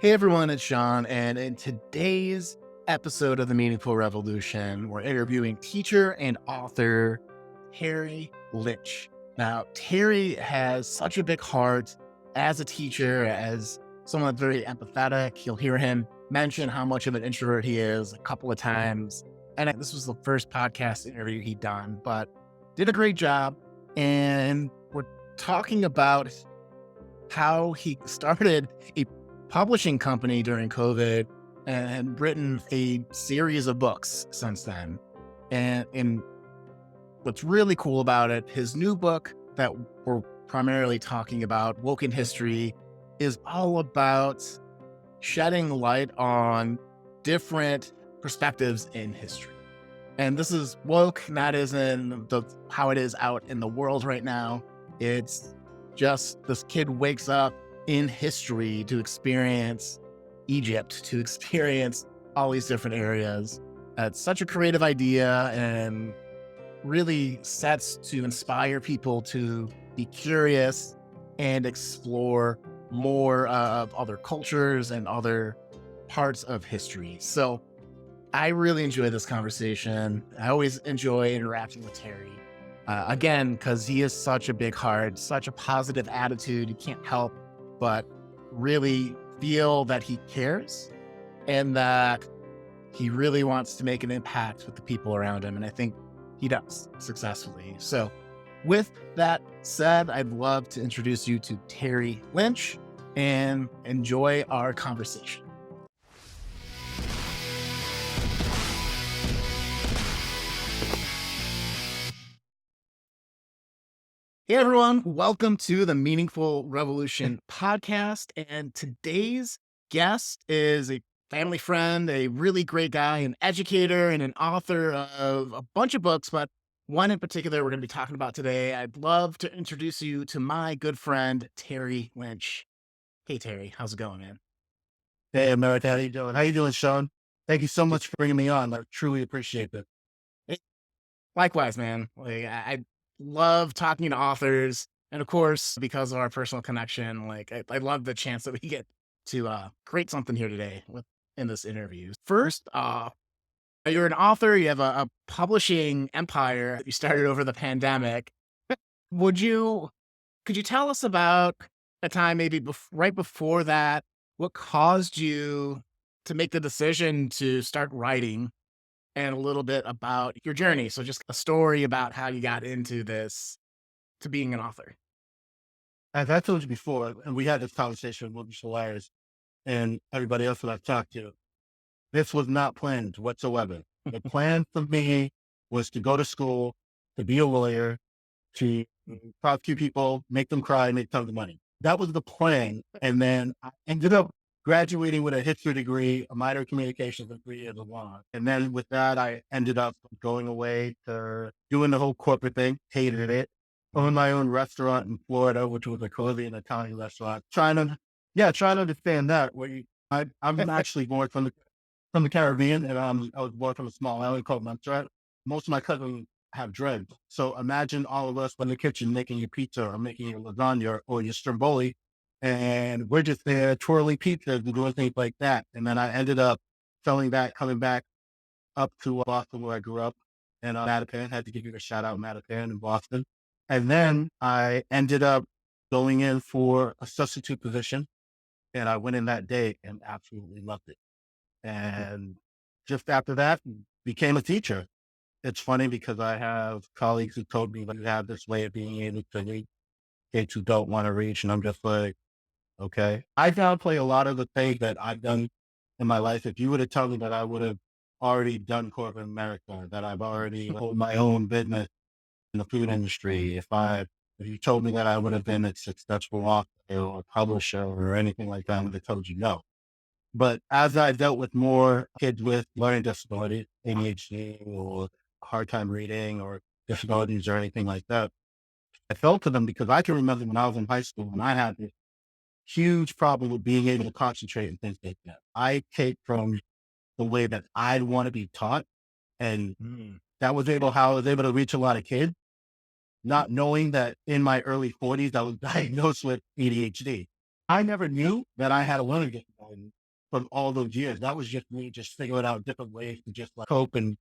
Hey everyone, it's Sean, and in today's episode of The Meaningful Revolution, we're interviewing teacher and author Terry Lynch. Now, Terry has such a big heart as a teacher, as someone that's very empathetic. You'll hear him mention how much of an introvert he is a couple of times. And this was the first podcast interview he'd done, but did a great job. And we're talking about how he started a publishing company during COVID and written a series of books since then. And what's really cool about it, his new book that we're primarily talking about, Woken History, is all about shedding light on different perspectives in history. And this is woke, not as in how it is out in the world right now. It's just this kid wakes up in history to experience Egypt, to experience all these different areas. It's such a creative idea and really sets to inspire people to be curious and explore more of other cultures and other parts of history. So I really enjoy this conversation. I always enjoy interacting with Terry. Again, because he is such a big heart, such a positive attitude. You can't help but really feel that he cares and that he really wants to make an impact with the people around him. And I think he does successfully. So with that said, I'd love to introduce you to Terry Lynch and enjoy our conversation. Hey everyone, welcome to the Meaningful Revolution podcast. And today's guest is a family friend, a really great guy, an educator, and an author of a bunch of books, but one in particular we're going to be talking about today. I'd love to introduce you to my good friend, Terry Lynch. Hey Terry, how's it going, man? Hey, America, how you doing? How you doing, Sean? Thank you so much for bringing me on. I truly appreciate it. Hey, likewise, man. I love talking to authors. And of course, because of our personal connection, I love the chance that we get to create something here today in this interview. First, you're an author, you have a publishing empire that you started over the pandemic. Would you could you tell us about a time maybe right before that? What caused you to make the decision to start writing and a little bit about your journey? So just a story about how you got into this to being an author. As I told you before, and we had this conversation with Mr. Lyers and everybody else that I've talked to, this was not planned whatsoever. The plan for me was to go to school, to be a lawyer, to prosecute people, make them cry, make tons of money. That was the plan. And then I ended up graduating with a history degree, a minor communications degree as a law. And then with that, I ended up going away to doing the whole corporate thing, hated it. Owned my own restaurant in Florida, which was a Caribbean Italian restaurant. Trying to understand that. I'm actually born from the Caribbean, and I was born from a small island called Montserrat. Most of my cousins have dreads. So imagine all of us in the kitchen making your pizza or making your lasagna or your stromboli, and we're just there twirling pizzas and doing things like that. And then I ended up selling that, coming back up to Boston where I grew up, and Mattapan. Had to give you a shout out, Mattapan in Boston. And then I ended up going in for a substitute position, and I went in that day and absolutely loved it. And just after that, became a teacher. It's funny because I have colleagues who told me that you have this way of being able to reach kids who don't want to reach. And I'm just like, okay. I downplay a lot of the things that I've done in my life. If you would have told me that I would have already done corporate America, that I've already hold my own business in the food industry, if you told me that I would have been a successful author or publisher or anything like that, I would have told you no. But as I dealt with more kids with learning disabilities, ADHD or hard time reading or disabilities or anything like that, I felt to them because I can remember when I was in high school and I had this huge problem with being able to concentrate and things like that. I take from the way that I'd want to be taught, and how I was able to reach a lot of kids, not knowing that in my early 40s, I was diagnosed with ADHD. I never knew that I had a learning disability. from all those years. That was just me just figuring out different ways to just like cope and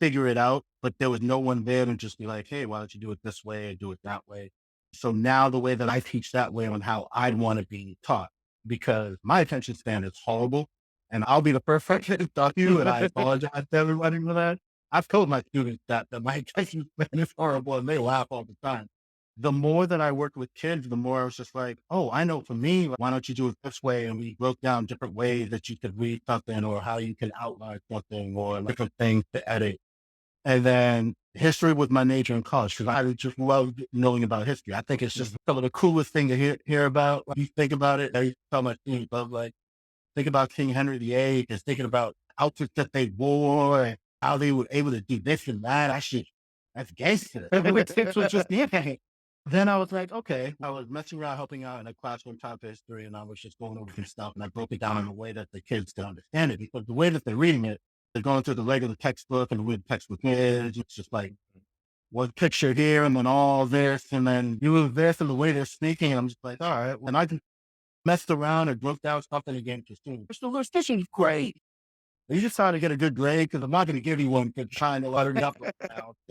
figure it out. But there was no one there to just be like, hey, why don't you do it this way or do it that way? So now the way that I teach that way on how I'd want to be taught, because my attention span is horrible. And I'll be the first person to tell you, and I apologize to everybody for that. I've told my students that my attention span is horrible, and they laugh all the time. The more that I worked with kids, the more I was just like, oh, I know for me, like, why don't you do it this way? And we broke down different ways that you could read something or how you can outline something or different things to edit. And then history was my major in college because I just loved knowing about history. I think it's just some of the coolest thing to hear about. When you think about it, I used to tell my students, I was like, think about King Henry VIII, just thinking about outfits that they wore and how they were able to do this and that. That's gangster. It was just, yeah. Then I was like, okay, I was messing around helping out in a classroom type of history, and I was just going over some stuff, and I broke it down in a way that the kids can understand it, because the way that they're reading it, they're going through the regular textbook, and the way the textbook is, it's just like one picture here, and then all this, and then you was this, and the way they're speaking, and I'm just like, all right, and I just messed around and broke down something again to students. Mr. Lewis, this is great. You just trying to get a good grade, because I'm not going to give you one for trying to let it up right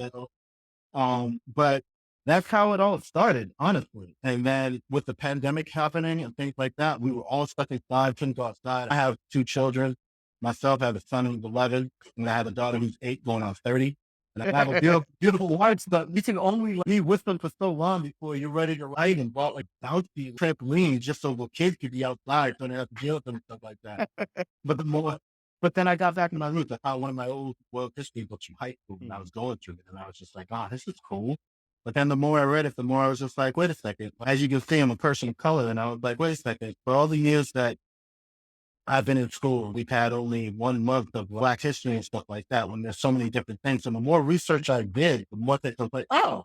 now. But that's how it all started, honestly. And then with the pandemic happening and things like that, we were all stuck inside, couldn't go outside. I have two children. Myself, I have a son who's 11, and I have a daughter who's 8 going on 30. And I have a beautiful wife, but you can only be with them for so long before you're ready to write, and bought like bouncy trampolines just so the kids could be outside, so they have to deal with them and stuff like that. But then I got back to my roots. I found one of my old world history books from high school, and I was going through it, and I was just like, oh, this is cool. But then the more I read it, the more I was just like, wait a second. As you can see, I'm a person of color, and I was like, wait a second. For all the years that I've been in school, we've had only 1 month of Black history and stuff like that, when there's so many different things. And the more research I did, the more things I was like, oh,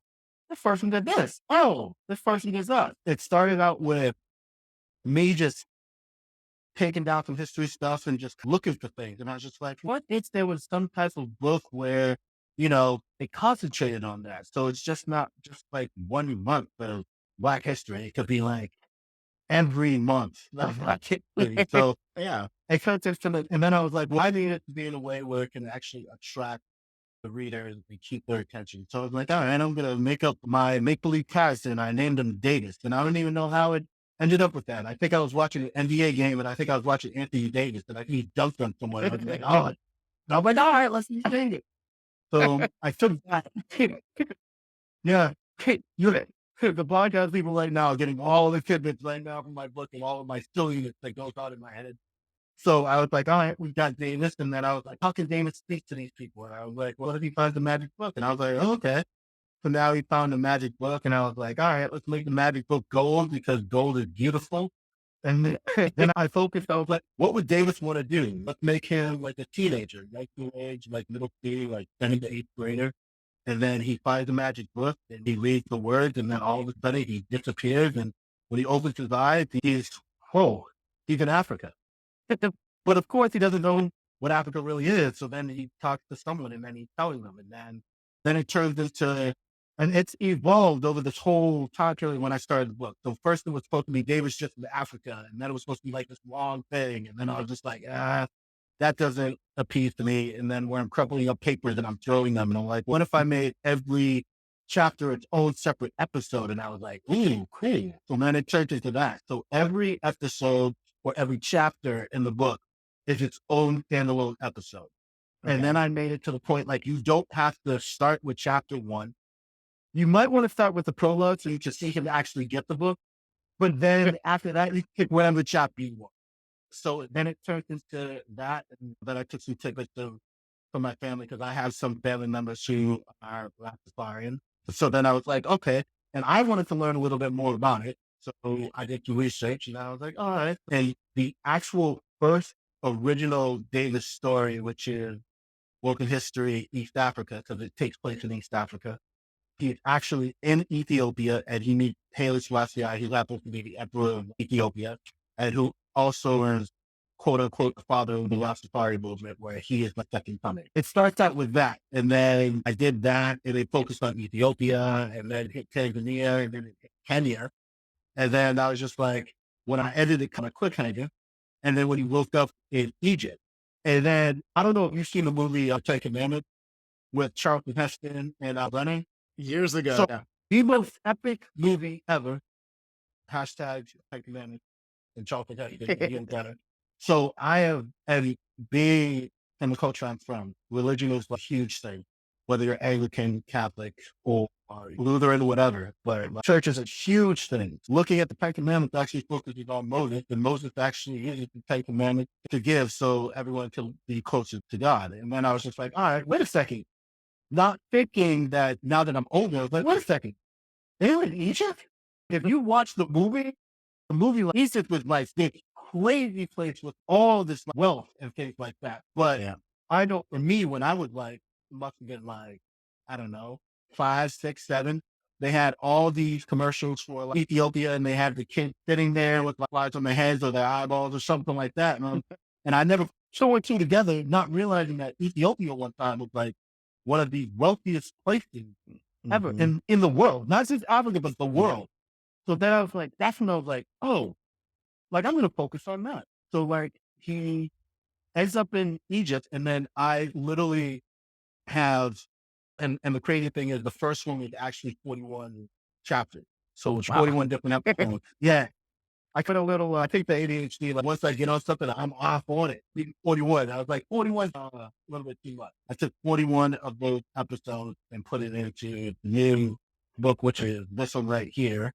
this person did this. Oh, this person did that. It started out with me just taking down some history stuff and just looking for things. And I was just like, what if there was some type of book where, they concentrated on that? So it's just not just like 1 month of Black history. It could be like every month of Black history. So yeah, it kind of and then I was like, well, I need it to be in a way where it can actually attract the readers and keep their attention. So I was like, all right, I'm going to make up my make believe character, and I named him Davis. And I don't even know how it ended up with that. I think I was watching an NBA game, and I think I was watching Anthony Davis, and I think he dunked on someone. I was like, oh, I'm like, all right, let's do it. So I took that. Yeah. The podcast people right now are getting all the tidbits right now from my book and all of my silliness that goes out in my head. So I was like, all right, we've got Davis. And then I was like, how can Davis speak to these people? And I was like, well, if he finds the magic book? And I was like, oh, okay. So now he found the magic book. And I was like, all right, let's make the magic book gold, because gold is beautiful. And then I focused, I was like, what would Davis want to do? Let's make him like a teenager, like age, like middle school, like 7th to 8th grader. And then he finds the magic book, and he reads the words, and then all of a sudden he disappears. And when he opens his eyes, he's in Africa. But of course, he doesn't know what Africa really is. So then he talks to someone, and then he's telling them, and then it turns into, and it's evolved over this whole time period when I started the book. So first it was supposed to be Davis just in Africa, and then it was supposed to be like this long thing. And then I was just like, that doesn't appease to me. And then where I'm crumpling up papers and I'm throwing them, and I'm like, what if I made every chapter its own separate episode? And I was like, ooh, cool. So then it turned into that. So every episode or every chapter in the book is its own standalone episode. Okay. And then I made it to the point, like, you don't have to start with chapter 1. You might want to start with the prologue so you can see him actually get the book. But then after that, you pick whatever chapter you want. So then it turned into that. And then I took some tidbits from my family, because I have some family members who are Rastafarian. So then I was like, okay. And I wanted to learn a little bit more about it. So I did some research, and I was like, all right. And the actual first original Davis story, which is Woken History, East Africa, because it takes place in East Africa. He's actually in Ethiopia, and he meets Haile Selassie. He happens to be the emperor of Ethiopia, and who also is, quote unquote, the father of the Rastafari movement, where he is the second coming. It starts out with that. And then I did that, and it focused on Ethiopia, and then hit Tanzania, and then it hit Kenya. And then I was just like, when I edited kind of cliffhanger, and then when he woke up in Egypt. And then I don't know if you've seen the movie Ten Commandments with Charlton Heston and Lennon. Years ago. So Yeah. the most epic movie ever. Hashtag Ten Commandments and Charlton Heston and Ian Brennan. So I have and being in the culture I'm from, religion is a huge thing, whether you're Anglican, Catholic, or Lutheran, whatever. But church is a huge thing. Looking at the Ten Commandments actually focuses on Moses, and Moses actually uses the Ten Commandments to give so everyone can be closer to God. And then I was just like, all right, wait a second. Not thinking that now that I'm older, I was like, wait a second. They were in Egypt? If you watch the movie like Egypt was like this crazy place with all this wealth and things like that. But Yeah. I know for me, when I was like, must have been like, I don't know, 5, 6, 7. They had all these commercials for like Ethiopia, and they had the kids sitting there with like lights on their heads or their eyeballs or something like that. And I never so and two together, not realizing that Ethiopia one time was like one of the wealthiest places ever in the world, not just Africa, but the world. So then I was like, that's when I was like, oh, like I'm going to focus on that. So like he ends up in Egypt, and then I literally have, and the crazy thing is the first one is actually 41 chapters. So it's Wow. 41 different episodes. Yeah. I put a little, I think the ADHD, like once I get on something, I'm off on it. Even 41. I was like, 41 a little bit too much. I took 41 of those episodes and put it into the new book, which is this one right here.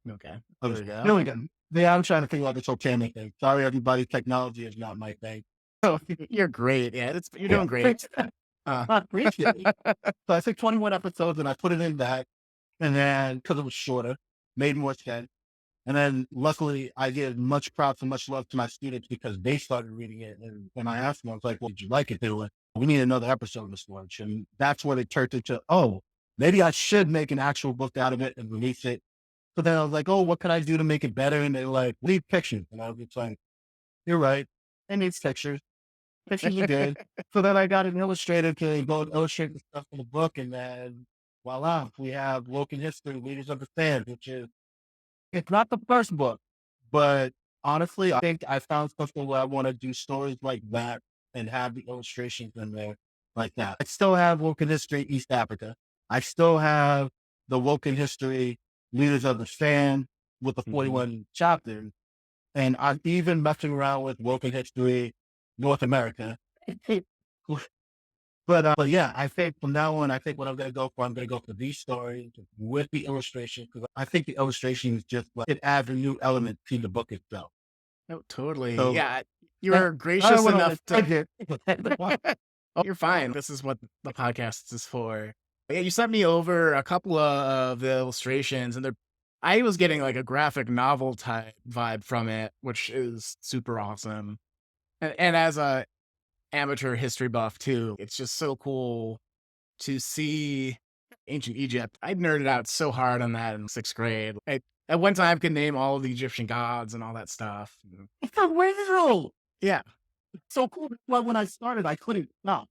Okay. I There was we go. really good. Yeah, I'm trying to figure out this okay thing. Sorry, everybody. Technology is not my thing. So You're great. Yeah. You're doing great. appreciate it. So I took 21 episodes and I put it in that. And then because it was shorter, made more sense. And then luckily I give much props and much love to my students because they started reading it. And when I asked them, I was like, well, did you like it? They were like, we need another episode of this lunch. And that's where they turned into, oh, maybe I should make an actual book out of it and release it. So then I was like, oh, what can I do to make it better? And they're like, leave pictures. And I was just like, you're right. It needs pictures. Pictures are good. So then I got an illustrator to go illustrate the stuff for the book. And then voila, we have Woken History, Leaders Understand, which is, it's not the first book, but honestly, I think I found something where I want to do stories like that and have the illustrations in there like that. I still have Woken History East Africa. I still have the Woken History Leaders Understand with the 41 chapters. And I'm even messing around with Woken History North America. But yeah, I think from now on, I think what I'm going to go for, I'm going to go for these stories with the illustration because I think the illustration is just like it adds a new element to the book itself. No, totally. So Yeah. You that, were I gracious went on enough a to. tangent. Oh, you're fine. This is what the podcast is for. But yeah, you sent me over a couple of the illustrations, and I was getting like a graphic novel type vibe from it, which is super awesome. And as a amateur history buff too, it's just so cool to see ancient Egypt. I nerded out so hard on that in 6th grade. At one time, I could name all of the Egyptian gods and all that stuff. It's a real. Yeah. So cool. Well, when I started, I couldn't stop.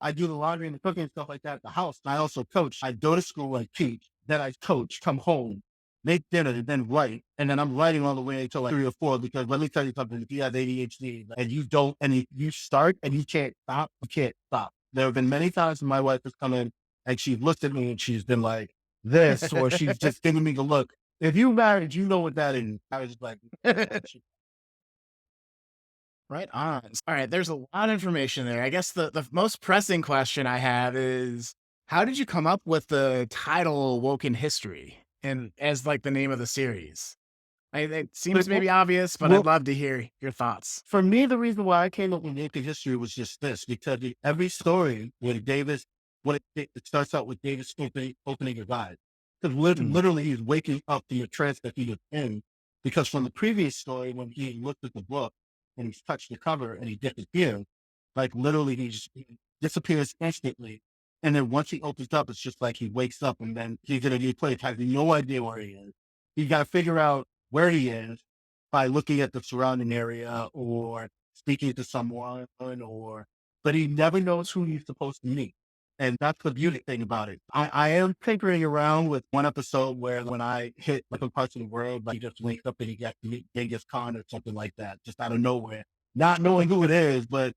I do the laundry and the cooking and stuff like that at the house. I also coach. I go to school and teach. Then I coach, come home, make dinner, and then write. And then I'm writing all the way until like 3 or 4 because let me tell you something. If you have ADHD and you don't, and if you start and you can't stop, you can't stop. There have been many times when my wife has come in and she's looked at me and she's been like this, or she's just giving me the look. If you married, you know what that is. I was just like, Right on. All right, there's a lot of information there. I guess the most pressing question I have is how did you come up with the title Woken History and as like the name of the series? It seems maybe obvious, but I'd love to hear your thoughts. For me, the reason why I came up with Woken History was just this, because every story with Davis, it starts out with Davis opening his eyes. Because literally he's waking up to your trance that he was in. Because from the previous story, when he looked at the book and he's touched the cover and he disappears, like literally he disappears instantly. And then once he opens up, it's just like he wakes up and then he's in a new place, has no idea where he is. He's got to figure out where he is by looking at the surrounding area or speaking to someone but he never knows who he's supposed to meet. And that's the beauty thing about it. I am tinkering around with one episode where when I hit different parts of the world, like he just wakes up and he gets to meet Genghis Khan or something like that, just out of nowhere, not knowing who it is, but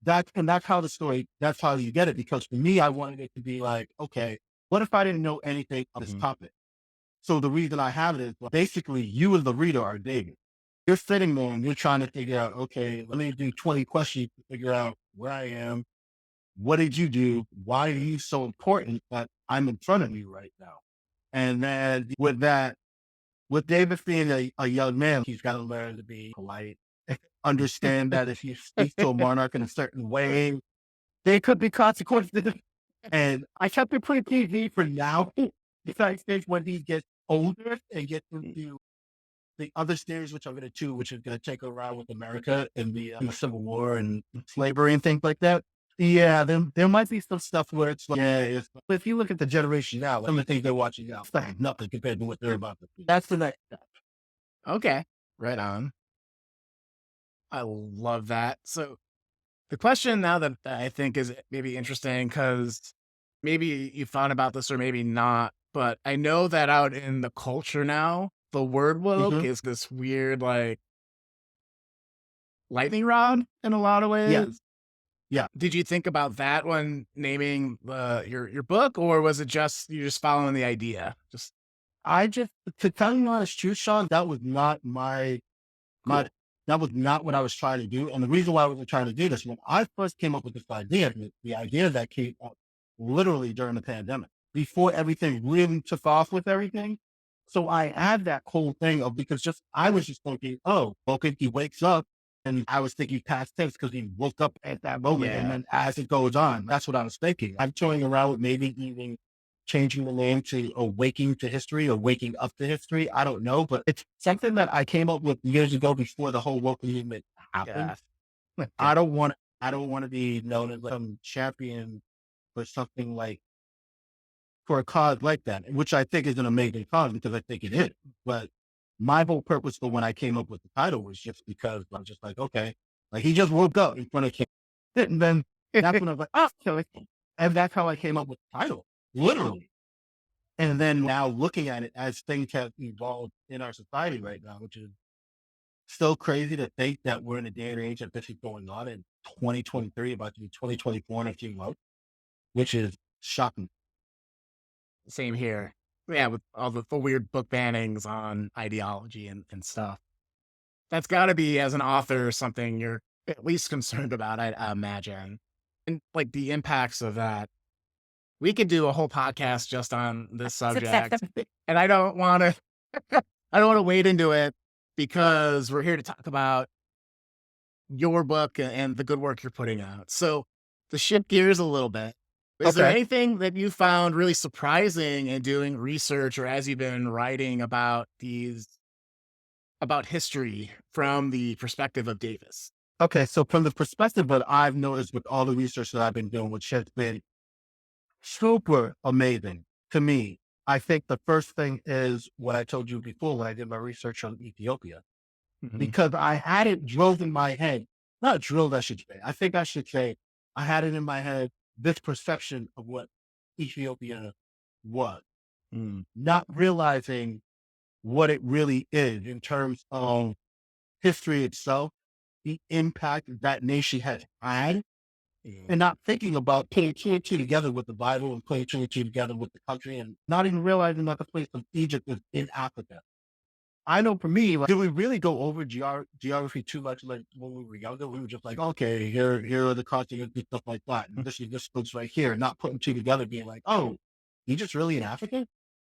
that's how the story, that's how you get it. Because for me, I wanted it to be like, okay, what if I didn't know anything of this Mhm. topic? So the reason I have it is basically you as the reader are David. You're sitting there and you're trying to figure out, okay, let me do 20 questions to figure out where I am. What did you do? Why are you so important that I'm in front of you right now? And then with that, with David being a young man, he's got to learn to be polite, understand that if he speaks to a monarch in a certain way, there could be consequences. And I kept it pretty PG for now. Besides this, when he gets older and gets into the other series, which I'm going to do, which is going to take around with America and the Civil War and slavery and things like that. Yeah, there might be some stuff where it's like, yeah, but if you look at the generation now, some of the things they're watching now, it's like nothing compared to what they're about to see. That's the next step. Okay. Right on. I love that. So the question now that I think is maybe interesting because maybe you've thought about this or maybe not, but I know that out in the culture now, the word woke Hmm. is this weird like lightning rod in a lot of Yeah, ways. yeah. Did you think about that when naming your book, or was it just you just following the idea? Just I just, to tell you the honest truth, Sean, that was not my cool. that was not what I was trying to do. And the reason why I wasn't trying to do this, when I first came up with this idea, the idea that came up literally during the pandemic, before everything really took off with everything. So I had that whole thing of, because just I was just thinking, oh, okay, he wakes up. And I was thinking past tense because he woke up at that moment. And Yeah. then as it goes on, that's what I was thinking. I'm toying around with maybe even changing the name to Awaking to History or Waking Up to History. I don't know, but it's something that I came up with years ago before the whole woke movement happened. Yeah. Okay. I don't want to be known as like some champion for something like, for a cause like that, which I think is an amazing cause because I think it is. But my whole purpose for when I came up with the title was just because I was just like, okay, like he just woke up in front of King. And then that's when I was like, oh, okay. And that's how I came up with the title, literally. And then now looking at it as things have evolved in our society right now, which is so crazy to think that we're in a day and age that this is going on in 2023, about to be 2024 in a few months, which is shocking. Same here. Yeah, with all the weird book bannings on ideology and stuff. That's got to be, as an author, something you're at least concerned about, I imagine. And like the impacts of that. We could do a whole podcast just on this subject. And I don't want to I don't want to wade into it because we're here to talk about your book and the good work you're putting out. So, to shift gears a little bit, is there Okay. anything that you found really surprising in doing research or as you've been writing about about history from the perspective of Davis? Okay. So from the perspective that I've noticed with all the research that I've been doing, which has been super amazing to me, I think the first thing is what I told you before when I did my research on Ethiopia, Mhm. because I had it drilled in my head, not drilled, I should say. I think I should say I had it in my head, this perception of what Ethiopia was, Mm. not realizing what it really is in terms of history itself, the impact that nation has had, Mm. and not thinking about putting two and two together with the Bible and putting two and two together with the country and not even realizing that the place of Egypt is in Africa. I know for me, like, did we really go over geography too much? Like when we were younger, we were just like, okay, here are the continents and stuff like that. And this looks right here, not putting two together, being like, oh, Egypt's really in Africa?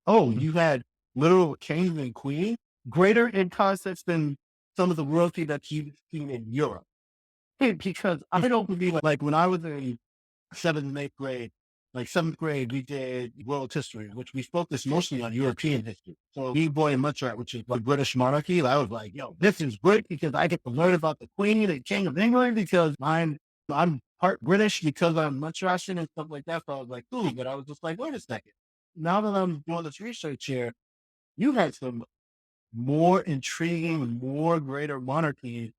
Oh, Mm. you had literal kings and queens, greater in concepts than some of the royalty that you've seen in Europe. Because I don't believe, like when I was in seventh and eighth grade, like seventh grade, we did world history, which we focused mostly on European history. So me, boy, and Muttrat, which is like British monarchy, I was like, yo, this is great because I get to learn about the Queen and King of England because I'm part British because I'm Muttratian and stuff like that. So I was like, cool. But I was just like, wait a second. Now that I'm doing this research here, you had some more intriguing, more greater monarchies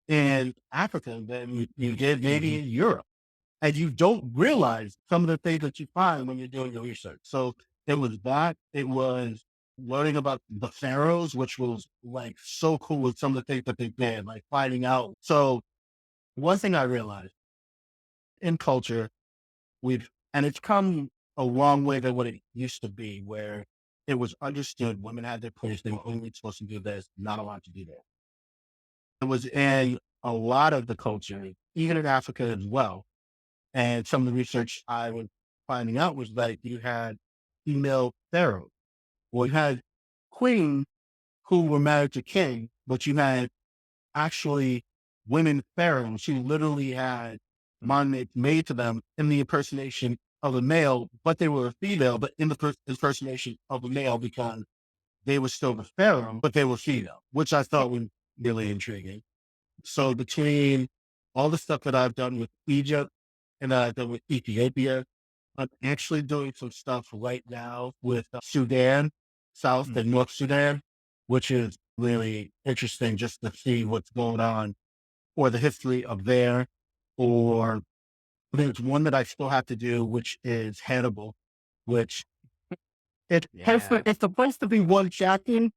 in Africa than you did maybe Mhm. in Europe. And you don't realize some of the things that you find when you're doing your research. So it was that, it was learning about the pharaohs, which was like so cool with some of the things that they did, like finding out. So one thing I realized in culture, and it's come a long way than what it used to be, where it was understood women had their place. They were only supposed to do this, not allowed to do that. It was in a lot of the culture, even in Africa as well. And some of the research I was finding out was that you had female pharaohs. Well, you had queens who were married to king, but you had actually women pharaohs who literally had monuments made to them in the impersonation of a male, but they were a female, but in the impersonation of a male because they were still the pharaoh, but they were female, which I thought was really intriguing. So between all the stuff that I've done with Egypt and that I've done with Ethiopia, I'm actually doing some stuff right now with Sudan, South Mm. and North Sudan, which is really interesting just to see what's going on or the history of there. Or there's one that I still have to do, which is Hannibal, which Yeah. it's supposed to be one chapter,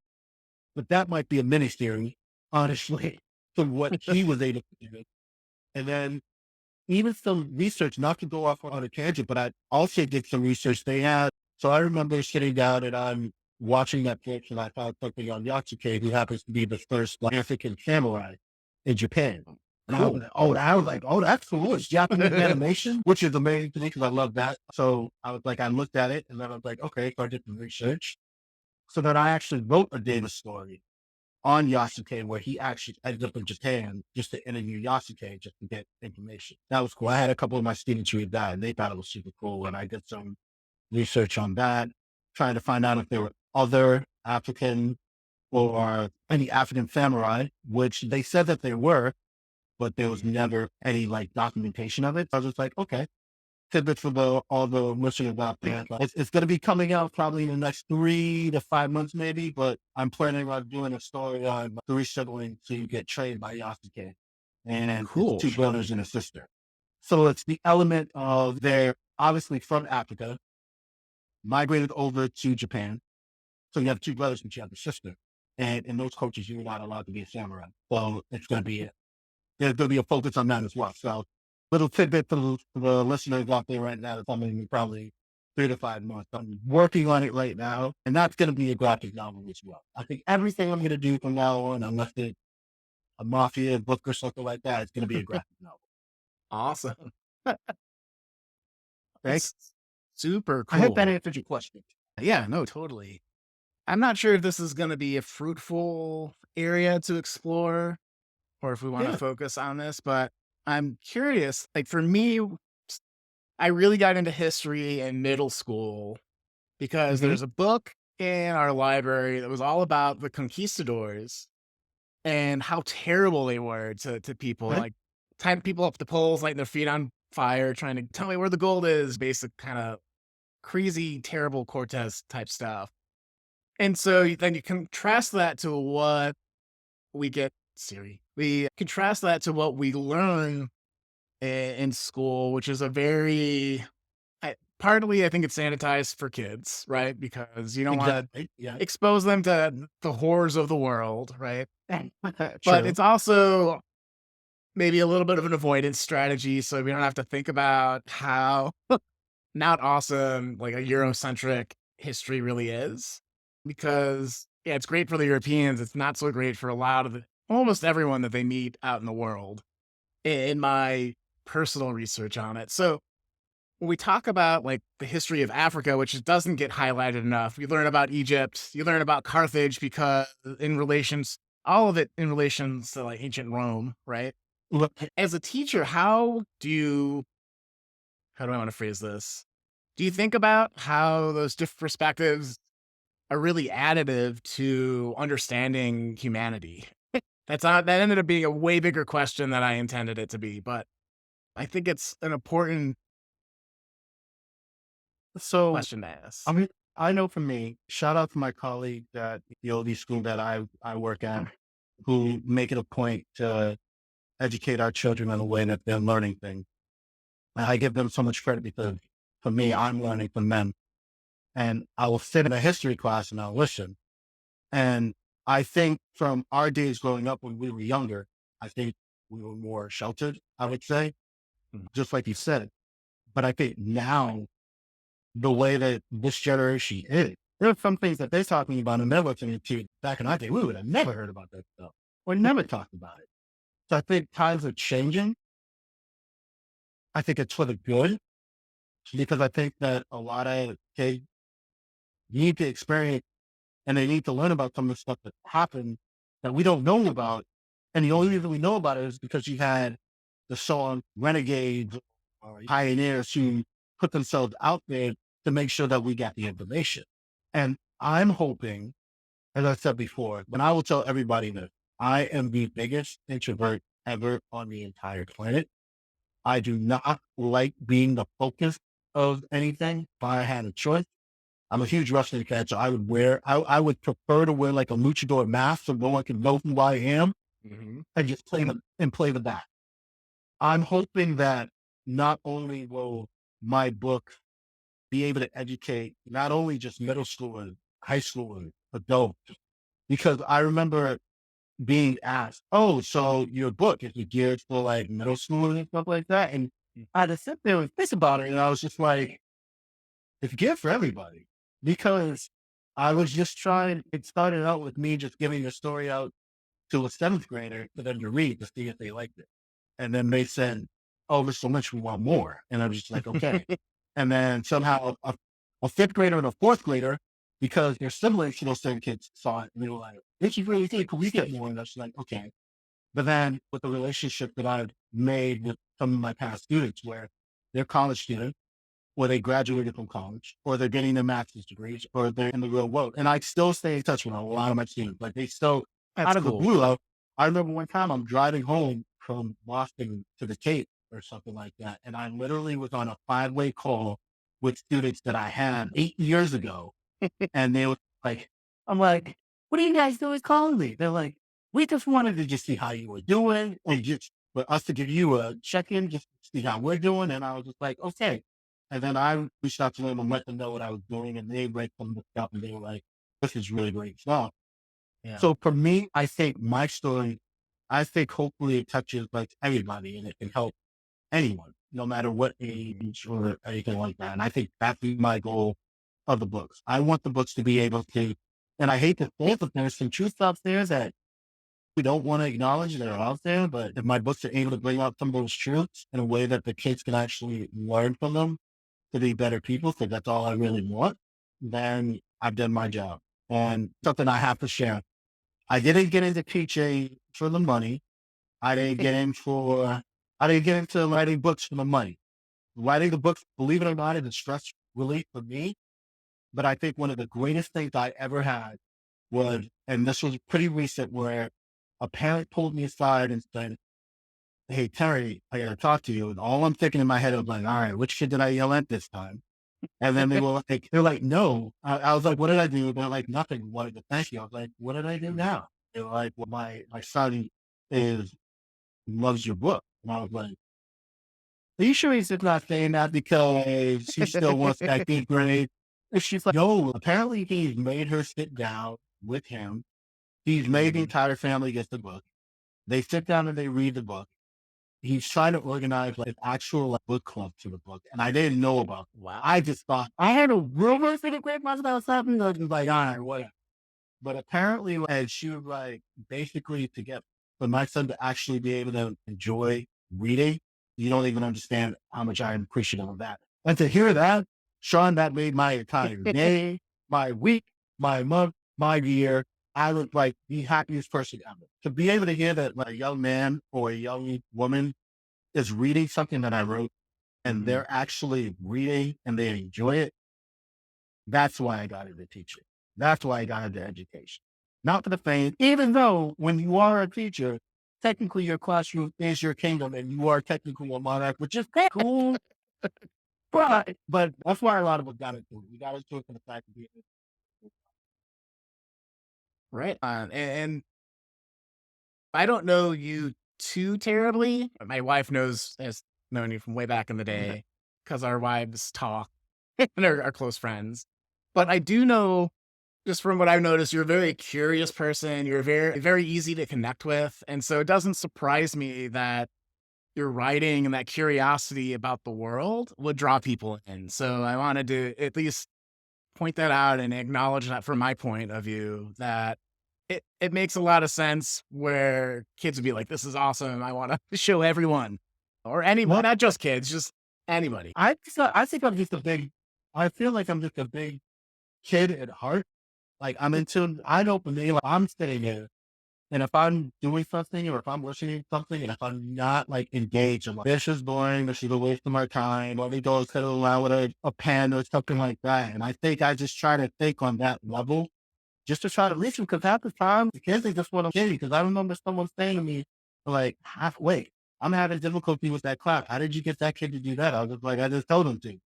but that might be a miniseries, honestly, from what he was able to do. And then even some research, not to go off on a tangent, but I also did some research they had. So I remember sitting down and I'm watching Netflix and I found something on Yatsuke, who happens to be the first like, African samurai in Japan. And Cool. I was like, oh, that's cool. It's Japanese animation, which is amazing to me because I love that. So I was like, I looked at it and then I was like, okay, so I did some research. So then I actually wrote a Davis story on Yasuke where he actually ended up in Japan just to interview Yasuke just to get information. That was cool. I had a couple of my students read that and they thought it was super cool. And I did some research on that, trying to find out if there were other African or any African samurai, which they said that there were, but there was never any like documentation of it. So I was just like, okay, tidbits for all the listeners out there. It's going to be coming out probably in the next 3 to 5 months, maybe. But I'm planning on doing a story on three siblings who get trained by Yasuke, and it's Cool. two brothers and a sister. So it's the element of they're obviously from Africa, migrated over to Japan. So you have two brothers, but you have a sister, and in those cultures, you're not allowed to be a samurai. So it's going to be there's going to be a focus on that as well. So little tidbit for the listeners out there right now. That's coming in probably 3 to 5 months. I'm working on it right now, and that's going to be a graphic novel as well. I think everything I'm going to do from now on, unless it's a mafia book or something like that, it's going to be a graphic novel. Awesome. Thank That's super I hope that cool. answered your question. Yeah, no, totally. I'm not sure if this is going to be a fruitful area to explore or if we want to Yeah. focus on this, but I'm curious. Like for me, I really got into history in middle school because Hmm. there's a book in our library that was all about the conquistadors and how terrible they were to people, Right. like tying people up the poles, lighting their feet on fire, trying to tell me where the gold is, basic kind of crazy, terrible Cortez type stuff. And so then you contrast that to what we get, Siri. We contrast that to what we learn in school, which is a very, partly, I think it's sanitized for kids, right? Because you don't want to Exactly. Yeah. expose them to the horrors of the world, right? But True. it's also maybe a little bit of an avoidance strategy. So we don't have to think about how not awesome like a Eurocentric history really is. Because, yeah, it's great for the Europeans. It's not so great for a lot of almost everyone that they meet out in the world, in my personal research on it. So when we talk about like the history of Africa, which doesn't get highlighted enough, we learn about Egypt, you learn about Carthage because in relations, all of it in relations to like ancient Rome, right? Look, As a teacher, how do I want to phrase this? Do you think about how those different perspectives are really additive to understanding humanity? That ended up being a way bigger question than I intended it to be, but I think it's an important so question to ask. I mean, I know for me, shout out to my colleagues at the OD school that I work at, who make it a point to educate our children in a way that they're learning things. And I give them so much credit because for me, I'm learning from them. And I will sit in a history class and I'll listen. And I think from our days growing up when we were younger, I think we were more sheltered, I would say, Mhm. just like you said. But I think now the way that this generation is, there are some things that they're talking about and they're listening to back in our day. We would have never heard about that stuff or never talked about it. So I think times are changing. I think it's for the good because I think that a lot of kids need to experience and they need to learn about some of the stuff that happened that we don't know about. And the only reason we know about it is because you had the song renegades or pioneers who put themselves out there to make sure that we got the information. And I'm hoping, as I said before, but I will tell everybody that I am the biggest introvert ever on the entire planet. I do not like being the focus of anything. If I had a choice, I'm a huge wrestling fan, so I would prefer to wear like a luchador mask so no one can know who I am Mhm. and just play the back. I'm hoping that not only will my book be able to educate not only just middle schoolers, high schoolers, adults, because I remember being asked, "Oh, so your book is it geared for like middle schoolers and stuff like that?" And Mm. I had to sit there and think about it, and I was just like, "It's geared for everybody," because I was just trying. It started out with me just giving a story out to a seventh grader for them to read to see if they liked it. And then they said, "Oh, Mr. Lynch, we want more." And I was just like, okay. And then somehow a fifth grader and a fourth grader, because their siblings to those same kids saw it and they were like, "This is really good. Can we get more?" And I was like, okay. But then with the relationship that I've made with some of my past students where they're college students, or they graduated from college, or they're getting their master's degrees, or they're in the real world. And I still stay in touch with a lot of my students. Like they still, That's out of the cool. blue, I remember one time I'm driving home from Boston to the Cape or something like that. And I literally was on a 5-way call with students that I had 8 years ago. And they were like, I'm like, "What are you guys doing calling me?" They're like, "We just wanted to just see how you were doing and just for us to give you a check-in, just to see how we're doing." And I was just like, "Okay." And then I reached out to them and let them know what I was doing. And they read some of the stuff and they were like, "This is really great stuff." Yeah. So for me, I think my story, I think hopefully it touches like everybody and it can help anyone, no matter what Mhm. age or anything like that. And I think that's my goal of the books. I want the books to be able to, and I hate to say it, but there's some truth out there that we don't want to acknowledge that are out there. But if my books are able to bring out some of those truths in a way that the kids can actually learn from them to be better people, because that's all I really want, then I've done my job. And something I have to share. I didn't get into teaching for the money. I didn't get in for, I didn't get into writing books for the money. Writing the books, believe it or not, is a stress relief for me. But I think one of the greatest things I ever had was, and this was pretty recent, where a parent pulled me aside and said, "Hey, Terry, I got to talk to you." And all I'm thinking in my head was like, "All right, which kid did I yell at this time?" And then they were like, they're like, "No." I was like, "What did I do?" They're like, "Nothing. Wanted to thank you." I was like, "What did I do now?" They're like, "Well, my son is loves your book." And I was like, "Are you sure he's just not saying that because he still wants that good grade?" And she's like, "No, apparently he's made her sit down with him. He's made the Mhm. entire family get the book. They sit down and they read the book. He's trying to organize like an actual like, book club to the book. And I didn't know about it. Wow. I just thought I had a rumor for the great monster that was happening. I was just like, all right, whatever. But apparently, as she was like basically to get for my son to actually be able to enjoy reading, you don't even understand how much I am appreciative of that. And to hear that, Sean, that made my entire day, my week, my month, my year. I was like the happiest person ever. To be able to hear that like, a young man or a young woman is reading something that I wrote and Mhm. they're actually reading and they enjoy it, that's why I got into teaching. That's why I got into education. Not for the fame, even though when you are a teacher, technically your classroom is your kingdom and you are technically a monarch, which is cool. But that's why a lot of us got into it. We got into it for the fact that Right on. And I don't know you too terribly. My wife knows as known you from way back in the Yeah. day because our wives talk and are close friends. But I do know, just from what I've noticed, you're a very curious person. You're very easy to connect with. And so it doesn't surprise me that your writing and that curiosity about the world would draw people in. So I wanted to at least point that out and acknowledge that from my point of view, that it makes a lot of sense where kids would be like, "This is awesome. I want to show everyone," or anybody, Well, not just kids, just anybody. I think I'm just a big, I feel like I'm just a big kid at heart. Like I'm into, I know for me, like I'm sitting here and if I'm doing something or if I'm listening to something and if I'm not like engaged, I'm like, this is boring. This is a waste of my time. Let me go sit around with a pen or something like that. And I think I just try to think on that level just to try to listen because half the time the kids, they just want to kill you. Because I remember someone saying to me, like, wait, I'm having difficulty with that class. How did you get that kid to do that? I was just like, I just told him to.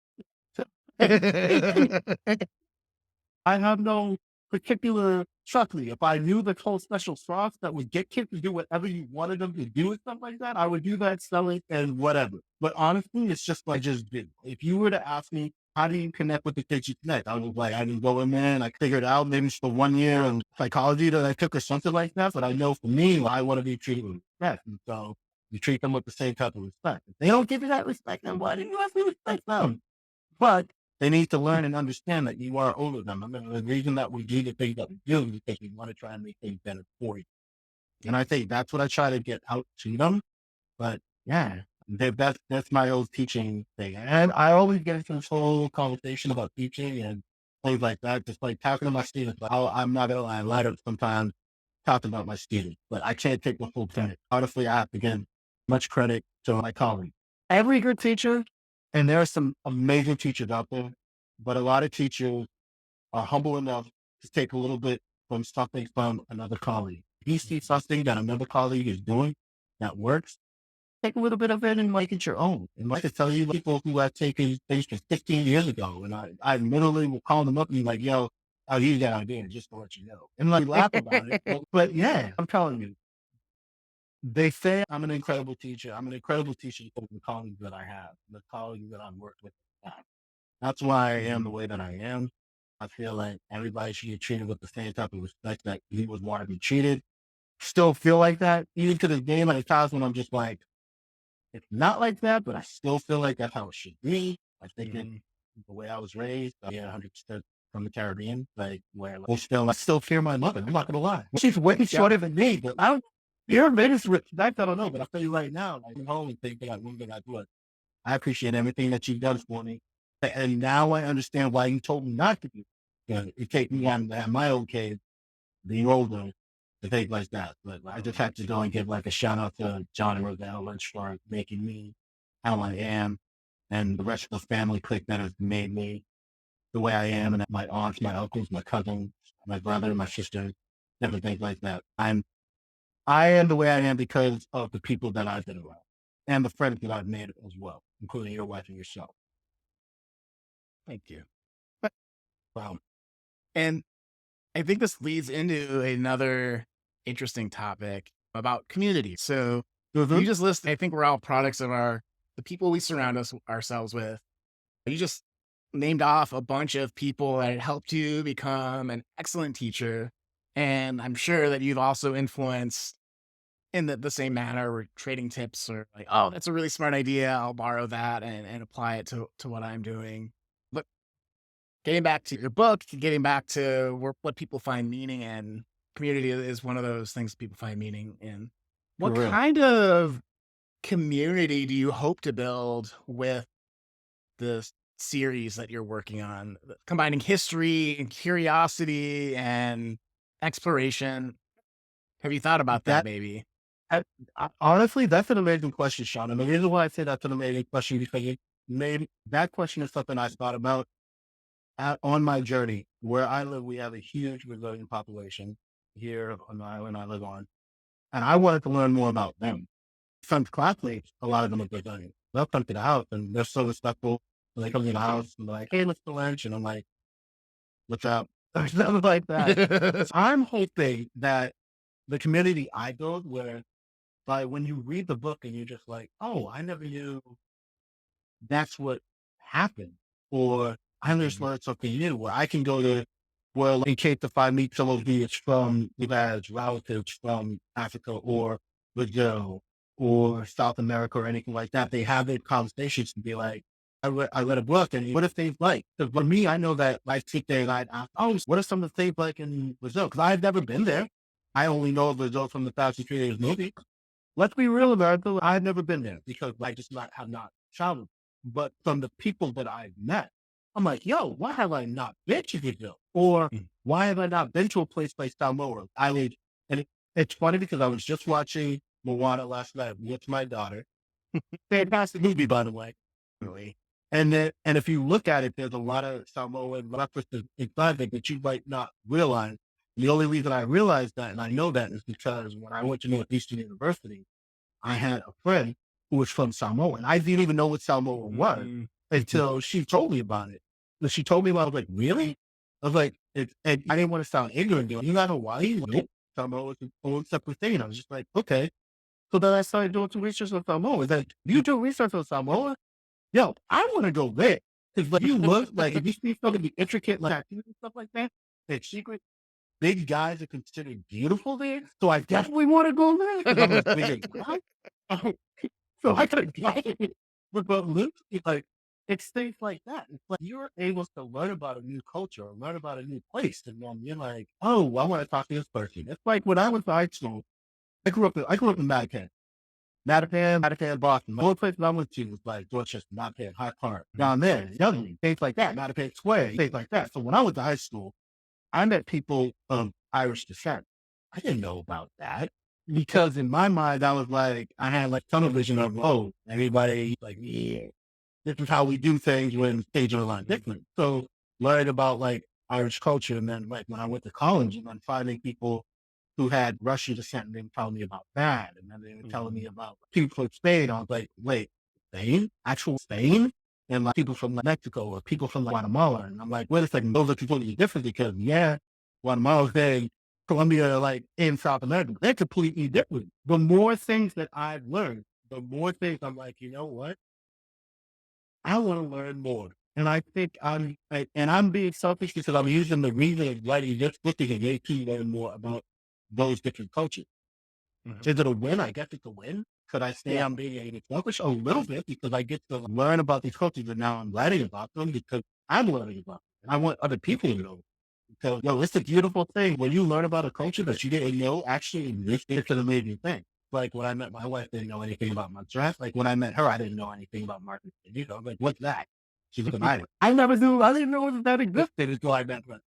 I have no particular, trust me, if I knew the whole special sauce that would get kids to do whatever you wanted them to do and stuff like that, I would do that, sell it, and whatever. But honestly, it's just like, I just did. If you were to ask me, how do you connect with the kids you connect? I was like, I didn't go in there and I figured out maybe it's the 1 year in psychology that I took or something like that. But I know for me, I want to be treated with respect. And so you treat them with the same type of respect. If they don't give you that respect, then why didn't you have to respect them? But they need to learn and understand that you are older than them. And the reason that we do the things that we do is because we want to try and make things better for you. And I think that's what I try to get out to them. But yeah, that's my old teaching thing. And I always get into this whole conversation about teaching and things like that. Just like talking to my students. Like, I'm not gonna lie, I light up sometimes talking about my students, but I can't take the full credit. Honestly, I have to give much credit to my colleagues. Every good teacher, and there are some amazing teachers out there, but a lot of teachers are humble enough to take a little bit from something from another colleague. If you see something that another colleague is doing that works, take a little bit of it and make it your own. And like I tell you, people who have taken things from 15 years ago, and I literally will call them up and be like, yo, I'll use that idea just to let you know. And like laugh about it. But yeah, I'm telling you, they say I'm an incredible teacher. I'm an incredible teacher because of the colleagues that I have, the colleagues that I've worked with. That's why I am the way that I am. I feel like everybody should get treated with the same type of respect that he would want to be treated. Still feel like that, even to this day. Like times when I'm just like, it's not like that, but I still feel like that's how it should be. I think it, Mhm. the way I was raised, yeah, 100% from the Caribbean, like where like, I still fear my mother. I'm not gonna lie. She's way Yeah. shorter than me, but I don't. Your biggest respect, I don't know, but I'll tell you right now, like, I'm home and think like, women I do it. I appreciate everything that you've done for me. And now I understand why you told me not to do it. It take me on at my own case, being older, to think like that. But I just have to go and give like a shout out to John and Roselle Lynch for making me how I am and the rest of the family clique that has made me the way I am. And my aunts, my uncles, my cousins, my brother, my sister, everything like that. I am the way I am because of the people that I've been around and the friends that I've made as well, including your wife and yourself. Thank you. Wow. And I think this leads into another interesting topic about community. So Mhm. you just list, I think we're all products of the people we surround ourselves with. You just named off a bunch of people that helped you become an excellent teacher. And I'm sure that you've also influenced in the same manner, or trading tips, or like, oh, that's a really smart idea. I'll borrow that and apply it to what I'm doing. But getting back to your book, getting back to what people find meaning in, community is one of those things people find meaning in. For What real. kind of community do you hope to build with the series that you're working on, combining history and curiosity and exploration? Have you thought about that That maybe? I, honestly, that's an amazing question, Sean. And the reason why I say that's an amazing question because it made that question is something I thought about on my journey. Where I live, we have a huge resilient population here on the island I live on, and I wanted to learn more about them. Some classmates, a lot of them are Brazilian. They'll come to the house and they're so respectful. When they come to the house and they're like, "Hey, Mr. Lynch," and I'm like, "What's up?" Or something like that. I'm hoping that the community I build, where like when you read the book and you're just like, oh, I never knew. that's what happened. Or I just learned something new where I can go to, well, in case if I meet someone who is from, who has relatives from Africa or Brazil or South America or anything like that, they have their conversations and be like, I read a book and what if they like? Because for me, I know that I sit there and I'd ask, oh, what are some of the things like in Brazil? Because I've never been there. I only know of Brazil from the Fast and Furious movie. Let's be real about it. I've never been there because I just not have not traveled. But from the people that I've met, I'm like, yo, why have I not been to Brazil? Or why have I not been to a place like Samoa? It's funny because I was just watching Moana last night with my daughter. Fantastic movie, by the way. Really. And if you look at it, there's a lot of Samoan references inside it that you might not realize. The only reason I realized that and I know that is because when I went to Northeastern University, I had a friend who was from Samoa, and I didn't even know what Samoa was until she told me about it. When she told me about it, I was like, really? I was like, and I didn't want to sound ignorant. You got Hawaii? Nope. Samoa is its own separate thing. And I was just like, okay. So then I started doing some research on Samoa. Then you do research on Samoa? Yo, I want to go there. Because like you look like if you see some of the intricate like tattoos and stuff like that, that secret big guys are considered beautiful there. So I definitely want to go there because I'm just thinking, what? So I could have but Luke, like it's things like that. It's like you're able to learn about a new culture or learn about a new place, and then you're like, oh, I want to talk to this person. It's like when I was in high school, I grew up in Mattapan, Boston. The only places I went to was like Dorchester, Mattapan, High Park, down there, Youngling, things like that, Mattapan Square, things like that. So when I went to high school, I met people of Irish descent. I didn't know about that because in my mind, I was like, I had like tunnel vision of, oh, everybody like, yeah, this is how we do things when stages are a lot different. So learning about like Irish culture. And then like when I went to college and then finding people who had Russian descent and they were telling me about that. And then they were telling me about people from Spain. I was like, wait, Spain? Actual Spain? And like people from like, Mexico or people from like, Guatemala. And I'm like, wait a second, those are completely different because yeah, Guatemala's saying Colombia, like in South America, they're completely different. The more things that I've learned, the more things I'm like, you know what? I want to learn more. And I think and I'm being selfish because I'm using the reason of writing this book to get to learn more about those different cultures. Is it a win? I guess it's a win. Could I say I'm being selfish? A little bit because I get to learn about these cultures and now I'm writing about them because I'm learning about them. And I want other people to know. So, yo, it's a beautiful thing when you learn about a culture that you didn't know. Actually, it's an amazing thing. Like when I met my wife, didn't know anything about my dress. Like when I met her, I didn't know anything about marketing. You know, like what's that? She's like, I never knew. I didn't know that existed until I met her.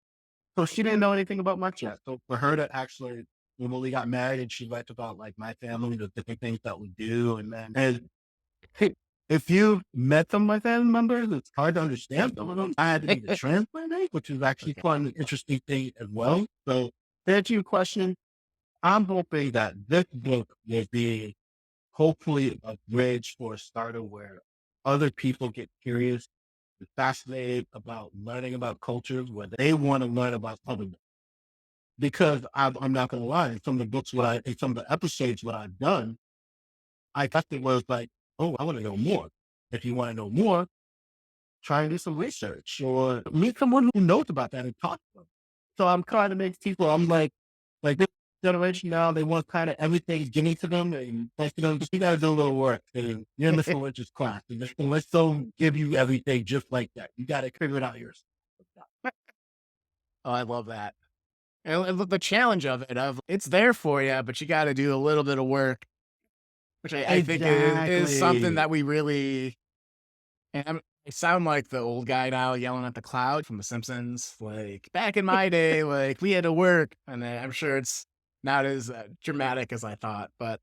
So she didn't know anything about much yet. So for her to actually, when we got married and she writes about like my family, the different things that we do. And then, and hey, if you met some of my family members, it's hard to understand some of them. I had to be the translator, which is actually fun and interesting thing as well. So to answer your question, I'm hoping that this book will be hopefully a bridge for a starter where other people get curious and fascinated about learning about cultures where they want to learn about other because I'm not going to lie. In some of the books, in some of the episodes, what I've done, I thought it was like, oh, I want to know more. If you want to know more, try and do some research or meet someone who knows about that and talk to them. So I'm trying to make people, I'm like this generation now, they want kind of everything given to them and like, you know, you got to do a little work. And you're in Mr. Lynch's class. And Mr. Lynch don't give you everything just like that. You got to figure it out yourself. Oh, I love that. And the challenge of it, of it's there for you, but you got to do a little bit of work, which I think is something Exactly. that we really. And I sound like the old guy now yelling at the cloud from The Simpsons. Like back in my day, like we had to work, and then I'm sure it's not as dramatic as I thought. But